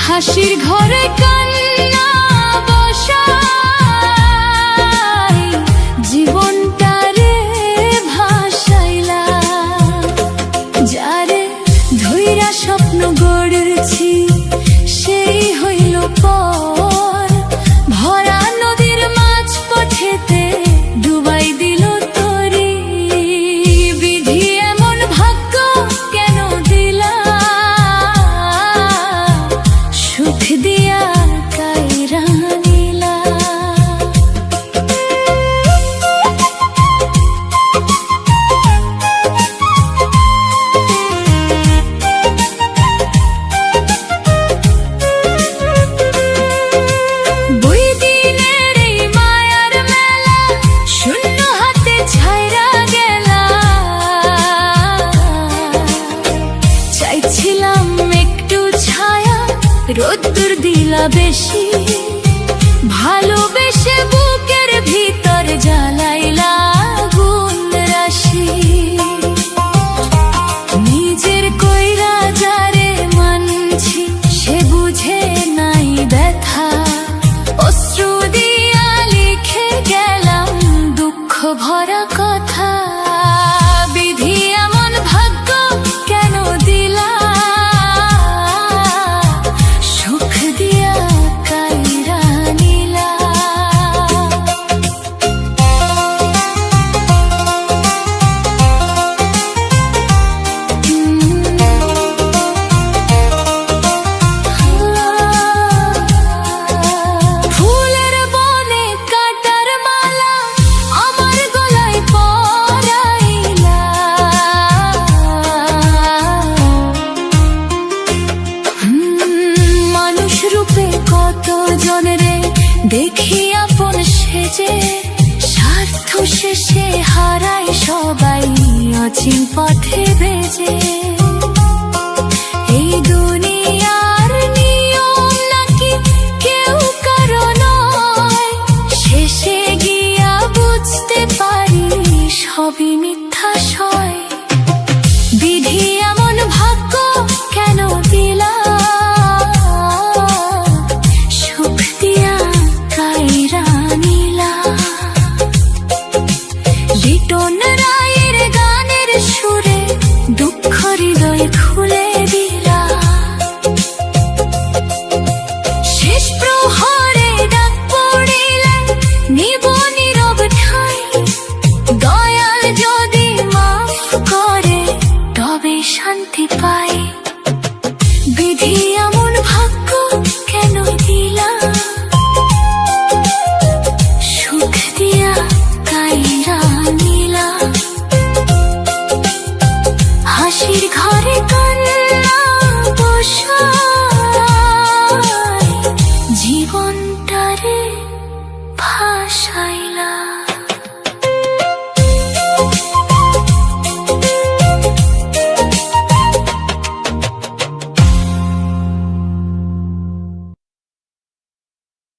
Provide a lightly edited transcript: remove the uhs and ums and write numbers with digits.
হাসির ঘরে কান্না বসাই জীবনটারে ভাসাইলা, যারে ধইরা স্বপ্ন গড়েছি সেই হইল পর, ভরা নদীর মাছ পথেতে ডুবাই দিল তরি। বিধি এমন ভাগ্য কেন দিলা, সুখ দিয়া কাইরা নিলা। বই দিনের এই মায়ার মেলা শূন্য হাতে ছাইরা গেলা, চাইছিলাম একটু ছায়া রোদ্দুর দিলা বেশি, ভালোবেসে বুকের ভিতর জ্বালাইলা আগুন রাশি। নিজের কইরা যারে মানছি সে বুঝে নাই ব্যথা, অশ্রু দিয়া লিখে গেলাম দুঃখ ভরা কথা। বিধি এমন ভাগ্য কেন দিলা, সুখ দিয়া কাইরা নিলা। ফুলের বনে কাটার মালা আমার গলায় পরাইলা, মানুষ রূপে কত জনরে দেখি আপন সেজে, স্বার্থ শেষে হারাই সবাই অচিন পথে বেজে। এই দুনিয়ার নিয়ম নাকি কেউ কারো নয়, শেষে গিয়া বুঝতে পারি সবই মিথ্যা সয়। বিধি এমন ভাগ্য কেন দিলা, সুখ দিয়া কাইরা নিলা। লিটন রায়ের গানের সুরে দুঃখ হৃদয় খুলে দিলা, শেষ প্রহরে ডাক পড়িলে নিব নীরব ঠাই, দয়াল যদি মাফ করে তবে শান্তি পাই। বিধি এমন ভাগ্য কেন দিলা, সুখ দিয়া কাইরা নিলা। হাসির ঘরে কান্না বসা